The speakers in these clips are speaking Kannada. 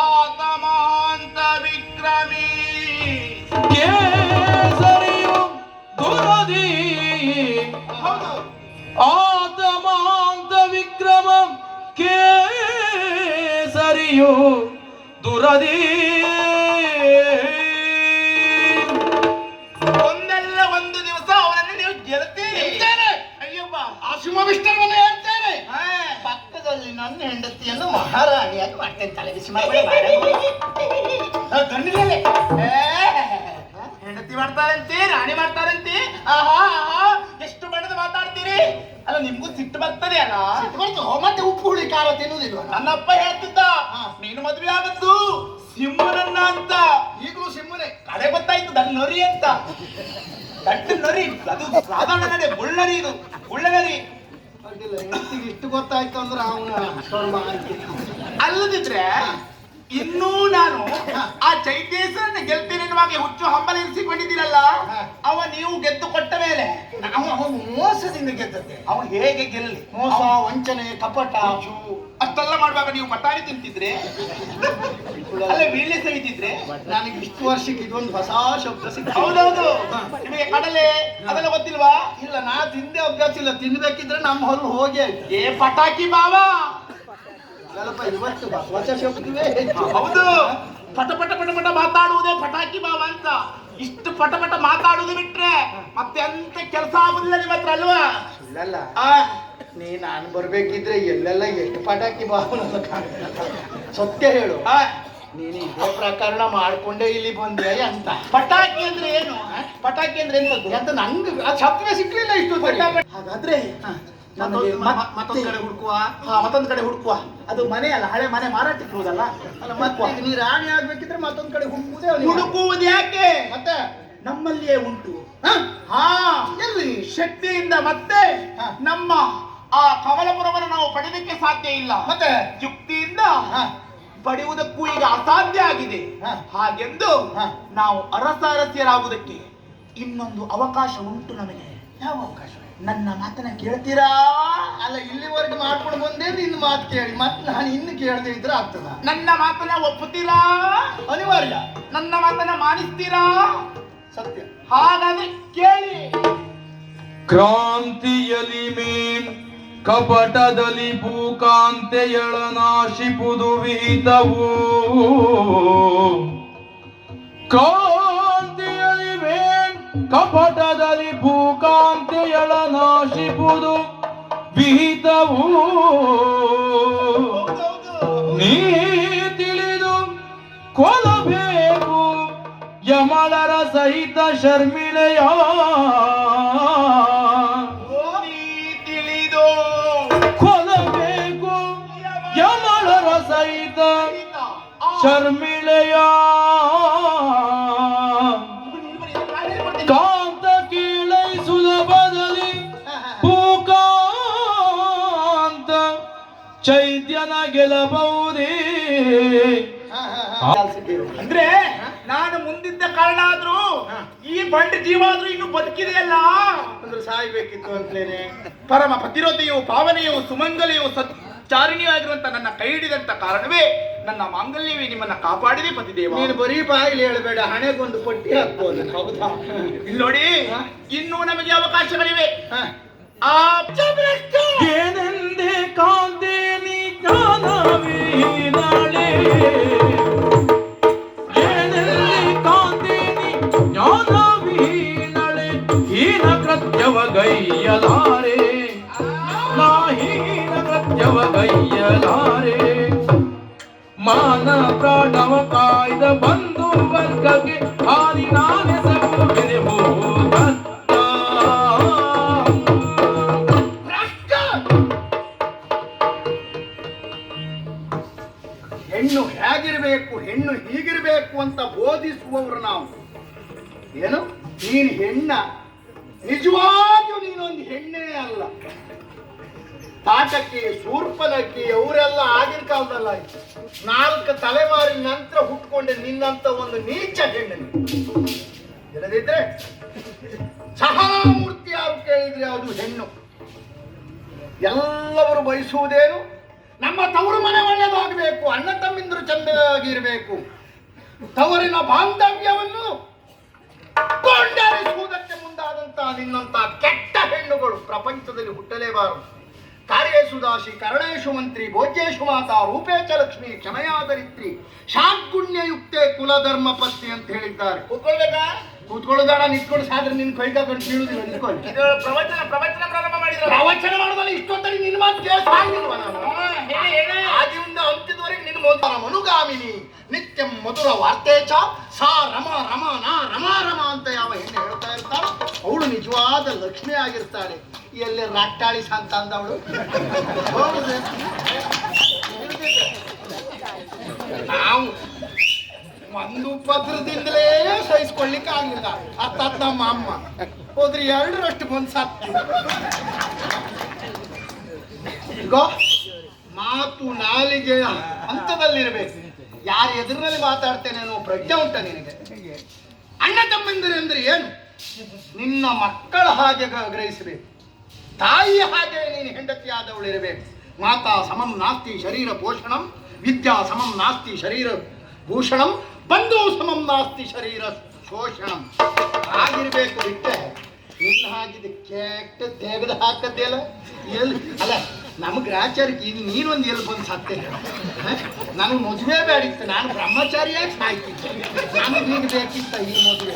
ಆತಮಾಂತ ವಿಕ್ರಮಿ ಕೇಸರಿಯು ದುರದಿ ಆತಮಾಂತ ವಿಕ್ರಮ ಕೇಸರಿಯು ದುರದಿ ಒಂದಲ್ಲ ಒಂದು ದಿವಸ ಅವನನ್ನು ನೀವು ಗೆಲ್ತೀರಿ. ಅಯ್ಯಪ್ಪ ಆ ಸಿಂಹವಿಷ್ಟರನ್ನು ಹೇಳ್ತೇನೆ. ಪಕ್ಕದಲ್ಲಿ ನನ್ನ ಹೆಂಡತಿಯನ್ನು ಮಹಾರಾಣಿಯಾಗಿ ಮಾಡ್ತೇನೆ. ತಲೆಬಿಸಿ ಮಾಡಬೇಡ. ಕಣ್ಣಿನಲ್ಲಿ ಹೆಂಡತಿ ಮಾಡ್ತಾರಂತೆ, ರಾಣಿ ಮಾಡ್ತಾರಂತೆ. ಆಹಾ ಆಹಾ, ಎಷ್ಟು ಬಣ್ಣದ ಮಾತಾಡ್ತೀರಿ. ಅಲ್ಲ ನಿಮ್ಗೂ ಸಿಟ್ಟು ಬರ್ತದೆ ಅಲ್ಲ? ಮತ್ತೆ ಉಪ್ಪು ಹುಳಿ ಖಾರ ತಿನ್ನುವುದಿಲ್ವ? ನನ್ನಪ್ಪ ಹೇಳ್ತಿದ್ದ, ನೀನು ಮದುವೆ ಆಗದ್ದು ಸಿಂಹನನ್ನ ಅಂತ. ಈಗಲೂ ಸಿಂಹನೇ. ಕಡೆ ಗೊತ್ತಾಯ್ತು ದನ್ ನರಿ ಅಂತ. ದಟ್ಟು ನರಿ ಅದು ಸಾಧಾರಣ ನಡೆ, ಮುಳ್ಳನರಿ. ಇದು ಮುಳ್ಳನರಿ. ಅಡ್ಡಿಲ್ಲ, ಹೆಂಡತಿಗೆ ಇಷ್ಟು ಗೊತ್ತಾಯ್ತು ಅಂದ್ರೆ ಅವನ ಸ್ವರ್ಮ ಅಲ್ಲದಿದ್ರೆ ಇನ್ನೂ ನಾನು ಆ ಚೈತೇಶ್ವರನ್ನ ಗೆಲ್ತೇನೆ ಎನ್ನುವಾಗ ಹುಚ್ಚು ಹಂಬಲ ಇರಿಸಿಕೊಂಡಿದ್ದೀರಲ್ಲ, ಅವ ನೀವು ಗೆದ್ದು ಕೊಟ್ಟ ಮೇಲೆ ಅವನು ಮೋಸದಿಂದ ಗೆದ್ದದ್ದೆ. ಅವನು ಹೇಗೆ ಗೆಲ್ಲಿ? ಮೋಸ, ವಂಚನೆ, ಕಪಟ. ಅಷ್ಟೆಲ್ಲ ಮಾಡುವಾಗ ನೀವು ಪಟಾಣಿ ತಿಂತಿದ್ರೆ, ಅಲ್ಲೇ ವೀಳ್ಯ ಸವಿತಿದ್ರೆ. ನನಗೆ ಇಷ್ಟು ವರ್ಷಕ್ಕೆ ಇದೊಂದು ಹೊಸ ಶಬ್ದ ಸಿಕ್ಕ. ಹೌದೌದು. ನಿಮಗೆ ಕಡಲೆ ಅದೆಲ್ಲ ಗೊತ್ತಿಲ್ವಾ? ಇಲ್ಲ, ನಾ ತಿಂದೆ ಅಭ್ಯಾಸ ಇಲ್ಲ. ತಿನ್ಬೇಕಿದ್ರೆ ನಮ್ಮ ಹೊರಗೆ ಹೋಗಿ ಆಯ್ತು. ಏ ಪಟಾಕಿ ಬಾವ. ಸ್ವಲ್ಪ ಇವತ್ತು ಹೊಸ ಶಬ್ದವೇ ಹೆಚ್ಚು. ಹೌದು, ಪಟ ಪಟ ಪಟ ಪಟ ಮಾತಾಡುವುದೇ ಪಟಾಕಿ ಬಾವ ಅಂತ. ಇಷ್ಟು ಪಟ ಪಟ ಮಾತಾಡುವುದು ಬಿಟ್ರೆ ಮತ್ತೆ ಅಂತ ಕೆಲಸ ಆಗುದಿಲ್ಲ ನಿಮ್ಮ ಹತ್ರ ಅಲ್ವಾ? ಇಲ್ಲಲ್ಲ, ನಾನು ಬರ್ಬೇಕಿದ್ರೆ ಎಲ್ಲೆಲ್ಲ ಎಷ್ಟು ಪಟಾಕಿ ಬಾವನ ಸತ್ಯ ಹೇಳು. ನೀನು ಇದೇ ಪ್ರಕರಣ ಮಾಡ್ಕೊಂಡೇ ಇಲ್ಲಿ ಬಂದೆ ಅಂತ. ಪಟಾಕಿ ಅಂದ್ರೆ ಏನು? ಪಟಾಕಿ ಅಂದ್ರೆ ಎಂತದ್ದು ಅಂತ ನಂಗೆ ಆ ಶಬ್ದವೇ ಸಿಕ್ಲಿಲ್ಲ ಇಷ್ಟು. ಹಾಗಾದ್ರೆ ಮತ್ತೊಂದು ಕಡೆ ಹುಡುಕುವ. ಮತ್ತೊಂದು ಕಡೆ ಹುಡುಕುವ. ಅದು ಮನೆ ಅಲ್ಲ, ಹಳೆ ಮನೆ ಮಾರಾಟಕ್ಕೆ ಇರುವುದಲ್ಲ. ಅಲ್ಲ, ಮತ್ತೆ ನೀ ರಾಣಿ ಆಗ್ಬೇಕಿದ್ರೆ ಮತ್ತೊಂದು ಕಡೆ ಹುಡುಕುವುದೇ. ಹುಡುಕುವುದು ಯಾಕೆ? ಮತ್ತೆ ನಮ್ಮಲ್ಲಿಯೇ ಉಂಟು. ಎಲ್ಲಿ ಶಕ್ತಿಯಿಂದ ಮತ್ತೆ ನಮ್ಮ ಆ ಕಮಲಪುರವನ್ನು ನಾವು ಪಡೆಯಲಿಕ್ಕೆ ಸಾಧ್ಯ ಇಲ್ಲ. ಮತ್ತೆ ಯುಕ್ತಿಯಿಂದ ಪಡೆಯುವುದಕ್ಕೂ ಈಗ ಅಸಾಧ್ಯ ಆಗಿದೆ. ಹಾಗೆಂದು ನಾವು ಅರಸಾರಸ್ಯರಾಗುವುದಕ್ಕೆ ಇನ್ನೊಂದು ಅವಕಾಶ ಉಂಟು ನಮಗೆ. ಯಾವ ಅವಕಾಶ? ನನ್ನ ಮಾತನ್ನ ಕೇಳ್ತೀರಾ? ಅಲ್ಲ, ಇಲ್ಲಿವರೆಗೆ ಮಾಡ್ಕೊಂಡು ಬಂದೇ ನಿನ್ನ ಮಾತು ಕೇಳಿ ಮತ್ತೆ ನಾನು ಇನ್ನು ಕೇಳದೆ ಇದ್ರೆ ಆಗ್ತದ? ನನ್ನ ಮಾತನ್ನ ಒಪ್ಪುತ್ತೀರಾ? ಅನಿವಾರ್ಯ. ನನ್ನ ಮಾತನ್ನ ಮಾನಿಸ್ತೀರಾ? ಸತ್ಯ. ಹಾಗಾದ್ರೆ ಕೇಳಿ. ಕ್ರಾಂತಿಯಲಿ ಮೀನ್ ಕಪಟದಲ್ಲಿ ಭೂಕಾಂತೆಯಳ ನಾಶಿಪುದು ವಿಹಿತವು. ಕ್ರಾಂತಿಯಲಿ ಮೀನ್ ಕಪಟದಲ್ಲಿ ಭೂಕಾಂತೆಯಳ ನಾಶಿಪುದು ವಿಹಿತವು. ನೀ ತಿಳಿದು ಕೊಲ್ಲಬೇಕು ಯಮಳರ ಸಹಿತ ಶರ್ಮಿಳೆಯ. ತಿಳಿದು ಕೊಲ್ಲಬೇಕು ಯಮಳರ ಸಹಿತ ಶರ್ಮಿಳೆಯ. ಕಾಂತ ಕೀಳೈಸುವ ಬದಲಿ ಭೂಕಾಂತ ಚೈತ್ಯನ ಗೆಲ್ಲಬಹುದೇ. ಅಂದ್ರೆ ನಾನು ಮುಂದಿದ್ದ ಕಾರಣ ಆದ್ರೂ ಈ ಬಂಡ ಜೀವ ಆದ್ರೂ ಇನ್ನು ಬದುಕಿದೆಯಲ್ಲ. ಅಂದ್ರೆ ಸಾಯ್ಬೇಕಿತ್ತು ಅಂತಲೇನೆ. ಪರಮ ಪತಿರೋತೆಯು ಪಾವನೆಯು ಸುಮಂಗಲಿಯು ಸಚ್ಚಾರಿಣಿಯೂ ಆಗಿರುವಂತ ನನ್ನ ಕೈ ಹಿಡಿದಂತ ಕಾರಣವೇ ನನ್ನ ಮಾಂಗಲ್ಯವೇ ನಿಮ್ಮನ್ನ ಕಾಪಾಡಿದೆ ಪತಿದೇವ. ನೀನು ಬರೀ ಬಾಯಿಲಿ ಹೇಳಬೇಡ, ಹಣೆಗೊಂದು ಪಟ್ಟಿ ಹಾಕ್ಬೋದು. ಹೌದಾ? ಇಲ್ಲಿ ನೋಡಿ, ಇನ್ನೂ ನಮಗೆ ಅವಕಾಶಗಳಿವೆ. ಏನೆಂದೇ ಕಾಂತೆ ನೀ ಜ್ಞಾನವೀನಾಳೆ. ಏನೆಂದೇ ಕಾಂತೆ ನೀ ಜ್ಞಾನವೀನಾಳೆ. ಹೀನ ಕೃತ್ಯವ ಗೈಯಲಾರೆ, ನಾ ಹೀನ ಕೃತ್ಯವ ಗೈಯಲಾರೆ. ಮಾನ ಪ್ರಾಣವ ಕಾಯ್ದ ಬಂಧು ವರ್ಗಕ್ಕೆ ಹಾನಿ ನಾನೆಸಗು ಬೆರೆ ಹೋಗ. ಹೆಣ್ಣು ಹೇಗಿರಬೇಕು, ಹೆಣ್ಣು ಹೀಗಿರಬೇಕು ಅಂತ ಬೋಧಿಸುವವರು ನಾವು. ಏನು ನೀನು ಹೆಣ್ಣ? ನಿಜವಾಗಿಯೂ ನೀನೊಂದು ಹೆಣ್ಣೇ ಅಲ್ಲ. ತಾಟಕಿ, ಶೂರ್ಪನಕ್ಕಿ ಅವರೆಲ್ಲ ಆಗಿನ ಕಾಲದಲ್ಲ. 4 ತಲೆಮಾರಿನ ನಂತರ ಹುಟ್ಕೊಂಡೆ ನಿನ್ನಂತ ಒಂದು ನೀಚ ಹೆಣ್ಣು. ಇಲ್ಲದಿದ್ರೆ ಸಹಾಮೂರ್ತಿ ಯಾರು ಕೇಳಿದ್ರೆ ಅದು ಹೆಣ್ಣು. ಎಲ್ಲವರು ಬಯಸುವುದೇನು? ನಮ್ಮ ತವರು ಮನೆ ಒಳ್ಳೆಯದಾಗಬೇಕು, ಅಣ್ಣ ತಮ್ಮಿಂದರು ಚಂದಾಗಿರ್ಬೇಕು, ತವರಿನ ಬಾಂಧವ್ಯವನ್ನು ಕೊಂಡರಿಸುವುದಕ್ಕೆ ಮುಂದಾದಂತ ನಿನ್ನಂತ ಕೆಟ್ಟ ಹೆಣ್ಣುಗಳು ಪ್ರಪಂಚದಲ್ಲಿ ಹುಟ್ಟಲೇಬಾರದು. ಕಾರ್ಯೇಶು ದಾಸಿ, ಕರಣೇಶು ಮಂತ್ರಿ, ಭೋಜ್ಯೇಶು ಮಾತಾ, ರೂಪೇಚ ಲಕ್ಷ್ಮಿ, ಕ್ಷಮಯಾದರಿತ್ರಿ, ಶಾಂಗುಣ್ಯಯುಕ್ತೆ ಕುಲಧರ್ಮ ಪತ್ನಿ ಅಂತ ಹೇಳಿದ್ದಾರೆ. ಕೂತ್ಕೊಳ್ಬೇಕಾ? ಕೂತ್ಕೊಳ್ಳೋದಾಡ, ನಿಂತ್ಕೊಂಡು ಸಾದ್ರೆ ನಿನ್ ಕೈಗಾಕೊಂಡು ಬೀಳುದಿಲ್ಲ, ನಿಂತ್ಕೊಳ್ಳಿ. ಇದು ಪ್ರವಚನ ಪ್ರಾರಂಭ ಮಾಡಿದ್ರು. ಪ್ರವಚನ ಮಾಡೋದಲ್ಲ, ಇಷ್ಟೊತ್ತಲ್ಲಿ ನಿನ್ನ ಮಾತು ಕೇಳಿಸ್ತಾಯಿಲ್ವ ನಾನು? ಹೇಳಿ. ಆದಿಯಿಂದ ಅಂತ್ಯದವರೆಗೆ ನಿನ್ನ ಮೊದಲ ಮನುಗಾಮಿನಿ, ನಿತ್ಯ ಮಧುರ ವಾರ್ತೆಚ ಸಾ ರಮ ರಮ ನಾ ರಮ ರಮ ಅಂತ ಯಾವ ಹೆಣ್ಣು ಹೇಳ್ತಾ ಇರ್ತಾಳ ಅವಳು ನಿಜವಾದ ಲಕ್ಷ್ಮಿ ಆಗಿರ್ತಾಳೆ. ಎಲ್ಲಿ ರಾಕ್ಟಾಳಿ ಅಂತ ಅಂದವಳು ಹೌದು. ನಾವು ಒಂದು ಪತ್ರದಿಂದಲೇ ಸಹಿಸ್ಕೊಳ್ಳಿಕ್ಕೆ ಆಗಲಿಲ್ಲ. ಅರ್ಥಾತ್ ನಮ್ಮ ಅಮ್ಮ ಹೋದ್ರೆ 2ರಷ್ಟು ಬಂದು ಸತ್ತು. ಈಗ ಮಾತು ನಾಲಿಗೆಯ ಹಂತದಲ್ಲಿರ್ಬೇಕು. ಯಾರ ಎದುರಿನಲ್ಲಿ ಮಾತಾಡ್ತೇನೆ ಅನ್ನೋ ಪ್ರಜ್ಞೆ ಉಂಟ ನಿನಗೆ? ಅಣ್ಣ ತಮ್ಮಂದಿರು ಅಂದ್ರೆ ಏನು? ನಿನ್ನ ಮಕ್ಕಳ ಹಾಗೆ ಗ್ರಹಿಸಬೇಕು, ತಾಯಿಯ ಹಾಗೆ ನೀನು ಹೆಂಡತಿಯಾದವಳು ಇರಬೇಕು. ಮಾತಾ ಸಮಂ ನಾಸ್ತಿ ಶರೀರ ಪೋಷಣಂ, ವಿದ್ಯಾ ಸಮಂ ನಾಸ್ತಿ ಶರೀರ ಭೂಷಣಂ, ಬಂಧು ಸಮಂ ನಾಸ್ತಿ ಶರೀರ ಶೋಷಣಂ. ಹಾಗಿರ್ಬೇಕು. ಬಿಟ್ಟೆ ನಿನ್ನ ಹಾಕಿದ ಕೆಟ್ಟ ತೆಗೆದು ಹಾಕದ್ದೆಲ್ಲ ಎಲ್ಲಿ ಅಲ್ಲ ನಮ್ಮ ಗ್ರಾಚಾರಕ್ಕೆ ಈಗ ನೀನೊಂದು ಎಲ್ಲಿ ಬಂದು ಸತ್ತೆ. ನನಗೆ ಮದುವೆ ಬೇಡಿತ್ತು, ನಾನು ಬ್ರಹ್ಮಚಾರಿಯಾಗಿ ಸಾಯ್ತಿದ್ದೆ. ನನಗೆ ಈಗ ಬೇಕಿತ್ತ ಈ ಮದುವೆ.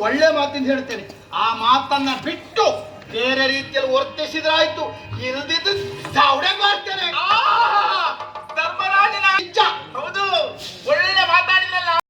ಒಳ್ಳೆ ಮಾತಿಂದ ಹೇಳ್ತೇನೆ, ಆ ಮಾತನ್ನ ಬಿಟ್ಟು ಬೇರೆ ರೀತಿಯಲ್ಲಿ ವರ್ತಿಸಿದ್ರಾಯ್ತು. ಇಲ್ದಿದ್ದು ದಾವಡೆ ಮಾಡ್ತೇನೆ.